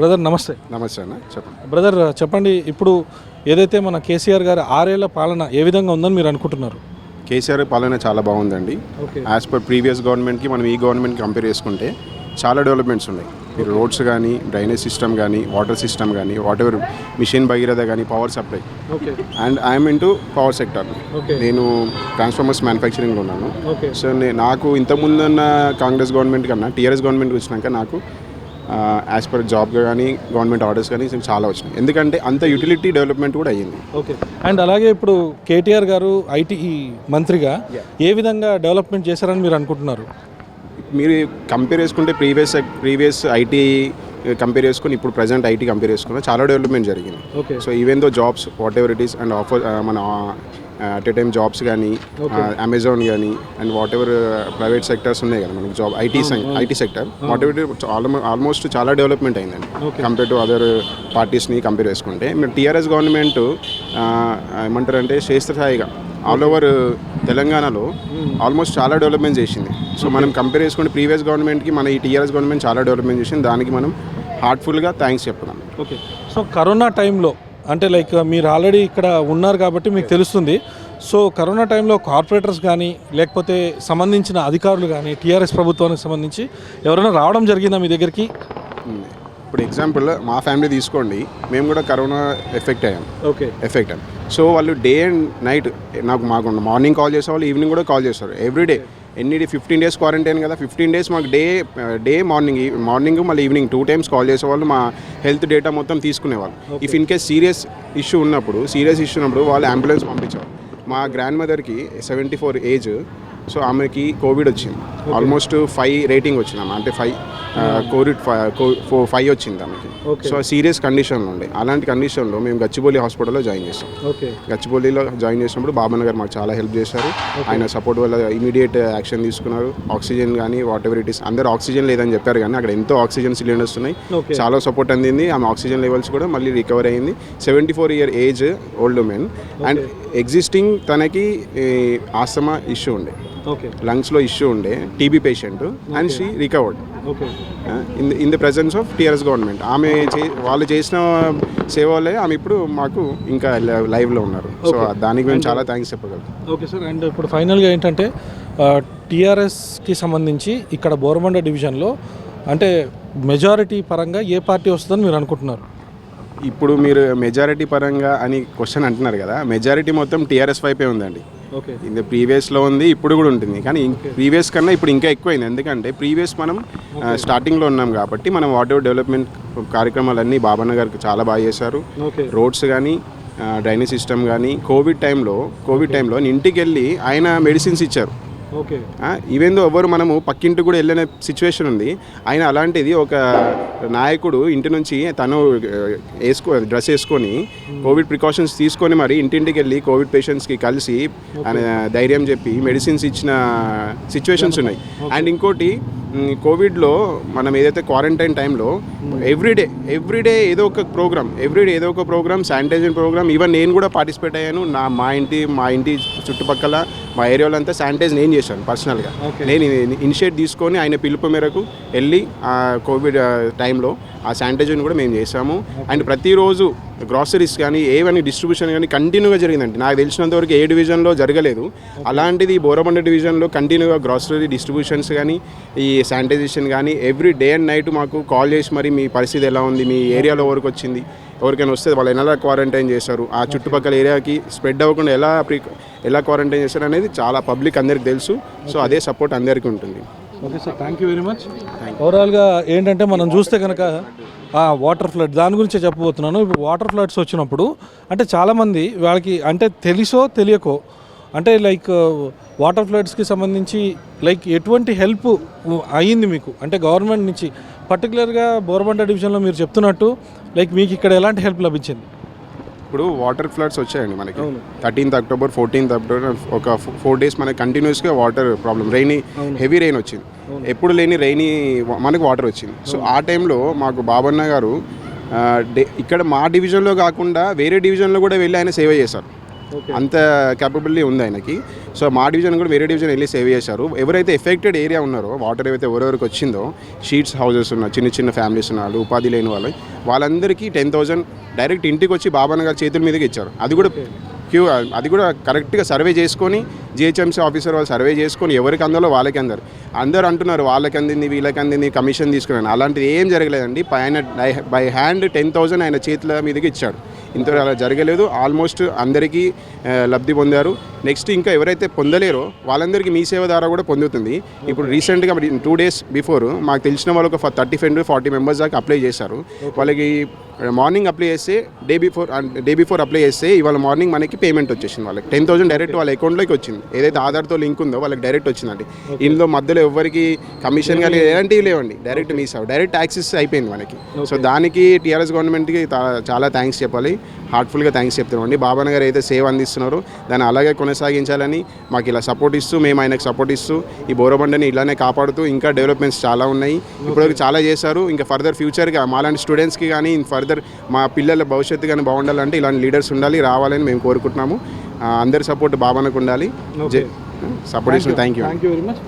Brother నమస్తే. నమస్తే అన్న, చెప్పండి. బ్రదర్ చెప్పండి, ఇప్పుడు ఏదైతే మన కేసీఆర్ గారి 6 ఏళ్ల పాలన ఏ విధంగా ఉందని మీరు అనుకుంటున్నారు? కేసీఆర్ పాలన చాలా బాగుందండి. యాజ్ పర్ ప్రీవియస్ గవర్నమెంట్కి మనం ఈ గవర్నమెంట్కి కంపేర్ చేసుకుంటే చాలా డెవలప్మెంట్స్ ఉన్నాయి. మీరు రోడ్స్ కానీ, డ్రైనేజ్ సిస్టమ్ కానీ, వాటర్ సిస్టమ్ కానీ, వాట్ ఎవర్ మిషన్ భగీరథ కానీ, power supply. And I'm into power sector. నేను ట్రాన్స్ఫార్మర్స్ మ్యానుఫ్యాక్చరింగ్లో ఉన్నాను. సో నాకు ఇంతకుముందున్న కాంగ్రెస్ గవర్నమెంట్ కన్నా టీఆర్ఎస్ గవర్నమెంట్కి వచ్చినాక నాకు యాజ్ పర్ జాబ్ కానీ, గవర్నమెంట్ ఆర్డర్స్ కానీ చాలా వచ్చినాయి. ఎందుకంటే అంత యూటిలిటీ డెవలప్మెంట్ కూడా అయ్యింది. అండ్ అలాగే ఇప్పుడు కేటీఆర్ గారు ఐటీ మంత్రిగా ఏ విధంగా డెవలప్మెంట్ చేశారని మీరు అనుకుంటున్నారు? మీరు కంపేర్ చేసుకుంటే ప్రీవియస్ ఐటీ కంపేర్ చేసుకుని ఇప్పుడు ప్రజెంట్ ఐటీ కంపేర్ చేసుకున్న చాలా డెవలప్మెంట్ జరిగింది. So even though jobs what ever it is and offer మన అట్ ఏ టైమ్ జాబ్స్ కానీ, అమెజాన్ కానీ and what ever private sectors ఉన్నాయి కదా మనకి job IT sector what ever almost చాలా డెవలప్మెంట్ అయిందండి కంపేర్ టు అదర్ పార్టీస్ని కంపేర్ చేసుకుంటే. మీరు టీఆర్ఎస్ గవర్నమెంట్ ఏమంటారంటే క్షేత్రస్థాయిగా ఆల్ ఓవర్ తెలంగాణలో ఆల్మోస్ట్ చాలా డెవలప్మెంట్ చేసింది. సో మనం కంపేర్ చేసుకుంటే ప్రీవియస్ గవర్నమెంట్కి మన ఈ టీఆర్ఎస్ గవర్నమెంట్ చాలా డెవలప్మెంట్ చేసింది. దానికి మనం హార్ట్ఫుల్గా థ్యాంక్స్ చెప్తున్నాం. ఓకే, సో కరోనా టైంలో అంటే లైక్ మీరు ఆల్రెడీ ఇక్కడ ఉన్నారు కాబట్టి మీకు తెలుస్తుంది. సో కరోనా టైంలో కార్పొరేటర్స్ కానీ లేకపోతే సంబంధించిన అధికారులు కానీ టీఆర్ఎస్ ప్రభుత్వానికి సంబంధించి ఎవరైనా రావడం జరిగిందా మీ దగ్గరికి? ఇప్పుడు ఎగ్జాంపుల్ మా ఫ్యామిలీ తీసుకోండి, మేము కూడా కరోనా ఎఫెక్ట్ అయ్యాం. సో వాళ్ళు డే అండ్ నైట్ మాకు మార్నింగ్ కాల్ చేసేవాళ్ళు, ఈవినింగ్ కూడా కాల్ చేస్తారు ఎవ్రీడే. 15 days క్వారంటైన్ కదా, 15 days మాకు డే మార్నింగ్ మళ్ళీ ఈవినింగ్ 2 times కాల్ చేసేవాళ్ళు. మా హెల్త్ డేటా మొత్తం తీసుకునేవాళ్ళు. If in case serious issue ఉన్నప్పుడు వాళ్ళు అంబులెన్స్ పంపించేవాళ్ళు. మా గ్రాండ్ మదర్కి 74 ఏజ్, సో ఆమెకి కోవిడ్ వచ్చింది. ఆల్మోస్ట్ 5 రేటింగ్ వచ్చింది ఆమె, అంటే 5 వచ్చింది ఆమెకి. సో సీరియస్ కండిషన్లో ఉండే. అలాంటి కండిషన్లో మేము గచ్చిబౌలి హాస్పిటల్లో జాయిన్ చేసాం. గచ్చిబౌలిలో జాయిన్ చేసినప్పుడు బాబన్న గారు మాకు చాలా హెల్ప్ చేశారు. ఆయన సపోర్ట్ వల్ల ఇమీడియట్ యాక్షన్ తీసుకున్నారు. ఆక్సిజన్ కానీ వాట్ ఎవర్ ఇట్ ఈస్, అందరూ ఆక్సిజన్ లేదని చెప్పారు కానీ అక్కడ ఎంతో ఆక్సిజన్ సిలిండర్స్ ఉన్నాయి. చాలా సపోర్ట్ అందింది. ఆమె ఆక్సిజన్ లెవెల్స్ కూడా మళ్ళీ రికవర్ అయింది. 74 year age old women. And existing తనకి ఆస్తమా ఇష్యూ ఉండే, లంగ్స్లో ఇష్యూ ఉండే, TB patient, and she recovered in the presence of TRS government. వాళ్ళు చేసిన సేవ వల్లే ఆమె ఇప్పుడు మాకు ఇంకా లైవ్లో ఉన్నారు. సో దానికి మేము చాలా థ్యాంక్స్ చెప్పగలం. ఓకే సార్, అండ్ ఇప్పుడు ఫైనల్గా ఏంటంటే టీఆర్ఎస్కి సంబంధించి ఇక్కడ బోరబండ డివిజన్లో అంటే మెజారిటీ పరంగా ఏ పార్టీ వస్తుందని మీరు అనుకుంటున్నారు? ఇప్పుడు మీరు మెజారిటీ పరంగా అని క్వశ్చన్ అంటున్నారు కదా, మెజారిటీ మొత్తం టీఆర్ఎస్ వైపే ఉందండి. ఇది ప్రీవియస్లో ఉంది, ఇప్పుడు కూడా ఉంటుంది. కానీ ప్రీవియస్ కన్నా ఇప్పుడు ఇంకా ఎక్కువైంది. ఎందుకంటే ప్రీవియస్ మనం స్టార్టింగ్లో ఉన్నాం కాబట్టి మనం వాట్ ఎవర్ డెవలప్మెంట్ కార్యక్రమాలన్నీ బాబన్న గారికి చాలా బాగా చేశారు. రోడ్స్ కానీ, డ్రైనేజ్ సిస్టమ్ కానీ, కోవిడ్ టైంలో ఇంటికి వెళ్ళి ఆయన మెడిసిన్స్ ఇచ్చారు. ఈవెన్ దో ఎవరు మనము పక్కింటి కూడా వెళ్ళిన సిచ్యువేషన్ ఉంది. ఆయన అలాంటిది ఒక నాయకుడు ఇంటి నుంచి తను డ్రెస్ వేసుకొని కోవిడ్ ప్రికాషన్స్ తీసుకొని మరి ఇంటింటికి వెళ్ళి కోవిడ్ పేషెంట్స్కి కలిసి ఆయన ధైర్యం చెప్పి మెడిసిన్స్ ఇచ్చిన సిచ్యువేషన్స్ ఉన్నాయి. అండ్ ఇంకోటి, కోవిడ్లో మనం ఏదైతే క్వారంటైన్ టైంలో ఎవ్రీడే ఏదో ఒక ప్రోగ్రామ్, శానిటైజేషన్ ప్రోగ్రామ్, ఈవెన్ నేను కూడా పార్టిసిపేట్ అయ్యాను. మా ఇంటి చుట్టుపక్కల మా ఏరియాలో అంతా శానిటైజ్ నేను చేశాను పర్సనల్గా. నేను ఇనిషియేట్ తీసుకొని ఆయన పిలుపు మేరకు వెళ్ళి ఆ కోవిడ్ టైంలో ఆ శానిటైజేషన్ కూడా మేము చేసాము. అండ్ ప్రతిరోజు గ్రాసరీస్ కానీ ఏవన్నీ డిస్ట్రిబ్యూషన్ కానీ కంటిన్యూగా జరిగిందండి. నాకు తెలిసినంతవరకు ఏ డివిజన్లో జరగలేదు. అలాంటిది బోరబండ డివిజన్లో కంటిన్యూగా గ్రాసరీ డిస్ట్రిబ్యూషన్స్ కానీ, ఈ శానిటైజేషన్ కానీ ఎవ్రీ డే అండ్ నైట్ మాకు కాల్ చేసి మరి మీ పరిస్థితి ఎలా ఉంది, మీ ఏరియాలో ఎవరికి వచ్చింది, ఎవరికైనా వస్తే వాళ్ళు ఎలా క్వారంటైన్ చేశారు, ఆ చుట్టుపక్కల ఏరియాకి స్ప్రెడ్ అవ్వకుండా ఎలా క్వారంటైన్ చేశారు అనేది చాలా పబ్లిక్ అందరికీ తెలుసు. సో అదే సపోర్ట్ అందరికీ ఉంటుంది. Okay sir, thank you very much. ఓవరాల్గా ఏంటంటే మనం చూస్తే కనుక వాటర్ ఫ్లడ్ దాని గురించే చెప్పబోతున్నాను. ఇప్పుడు వాటర్ ఫ్లడ్స్ వచ్చినప్పుడు అంటే చాలామంది వాళ్ళకి అంటే తెలుసో తెలియకో అంటే లైక్ వాటర్ ఫ్లడ్స్కి సంబంధించి లైక్ ఎటువంటి హెల్ప్ అయ్యింది మీకు అంటే గవర్నమెంట్ నుంచి? పర్టికులర్గా బోరబండ డివిజన్లో మీరు చెప్తున్నట్టు లైక్ మీకు ఇక్కడ ఎలాంటి హెల్ప్ లభించింది? ఇప్పుడు వాటర్ ఫ్లడ్స్ వచ్చాయండి మనకి 13th October 14th October ఒక 4 days మనకి కంటిన్యూస్గా వాటర్ ప్రాబ్లం, హెవీ రెయిన్ వచ్చింది. ఎప్పుడు లేని మనకు వాటర్ వచ్చింది. సో ఆ టైంలో మాకు బాబన్న గారు ఇక్కడ మా డివిజన్లో కాకుండా వేరే డివిజన్లో కూడా వెళ్ళి ఆయన సేవ చేశారు. అంత క్యాపబిలిటీ ఉంది ఆయనకి. సో మా డివిజన్ కూడా వేరే డివిజన్ వెళ్ళి సేవ్ చేశారు. ఎవరైతే ఎఫెక్టెడ్ ఏరియా ఉన్నారో వాటర్ ఏవైతే ఎవరెవరికి వచ్చిందో షీట్స్ హౌసెస్ ఉన్న చిన్న చిన్న ఫ్యామిలీస్ ఉన్నారు, ఉపాధి లేని వాళ్ళందరికీ 10,000 డైరెక్ట్ ఇంటికి వచ్చి బాబన్న గారి చేతుల మీదకి ఇచ్చారు. అది కూడా కరెక్ట్గా సర్వే చేసుకొని జిహెచ్ఎంసీ ఆఫీసర్ వాళ్ళు సర్వే చేసుకొని ఎవరికి అందరో వాళ్ళకి అందరు అంటున్నారు వాళ్ళకి అందింది వీళ్ళకి అందింది కమిషన్ తీసుకున్నాను. అలాంటిది ఏం జరగలేదండి. ఆయన బై హ్యాండ్ 10,000 ఆయన చేతుల మీదకి ఇచ్చాడు. ఇంతవరకు అలా జరగలేదు. ఆల్మోస్ట్ అందరికీ లబ్ధి పొందారు. నెక్స్ట్ ఇంకా ఎవరైతే పొందలేరో వాళ్ళందరికీ మీ సేవ ద్వారా కూడా పొందుతుంది. ఇప్పుడు రీసెంట్గా 2 days బిఫోర్ మాకు తెలిసిన వాళ్ళు ఒక 35-40 మెంబర్స్ దాకా అప్లై చేశారు. వాళ్ళకి మార్నింగ్ అప్లై చేస్తే డే బిఫోర్ అప్లై చేస్తే ఇవాళ మార్నింగ్ మనకి పేమెంట్ వచ్చేసింది. వాళ్ళకి 10,000 డైరెక్ట్ వాళ్ళ అకౌంట్లోకి వచ్చింది. ఏదైతే ఆధార్తో లింక్ ఉందో వాళ్ళకి డైరెక్ట్ వచ్చిందండి. ఇందులో మధ్యలో ఎవరికి కమిషన్ కానీ ఎలాంటివి లేవండి. డైరెక్ట్ మీ సేవ డైరెక్ట్ యాక్సెస్ అయిపోయింది మనకి. సో దానికి టీఆర్ఎస్ గవర్నమెంట్కి చాలా థ్యాంక్స్ చెప్పాలి. హార్ట్ఫుల్గా థ్యాంక్స్ చెప్తున్నామండి. బాబన్న గారు అయితే సేవ అందిస్తున్నారో దాన్ని అలాగే కొనసాగించాలని మాకు ఇలా సపోర్ట్ ఇస్తూ మేము ఆయనకు సపోర్ట్ ఇస్తూ ఈ బోరబండని ఇలానే కాపాడుతూ ఇంకా డెవలప్మెంట్స్ చాలా ఉన్నాయి. ఇప్పుడు చాలా చేశారు. ఇంకా ఫర్దర్ ఫ్యూచర్గా మాలాంటి స్టూడెంట్స్కి కానీ ఫర్దర్ మా పిల్లల భవిష్యత్తు కానీ బాగుండాలంటే ఇలాంటి లీడర్స్ ఉండాలి, రావాలని మేము కోరుకుంటున్నాము. అందరి సపోర్ట్ బాబన్నకు ఉండాలి. సపోర్ట్ ఇస్తున్న థ్యాంక్ యూ వెరీ మచ్.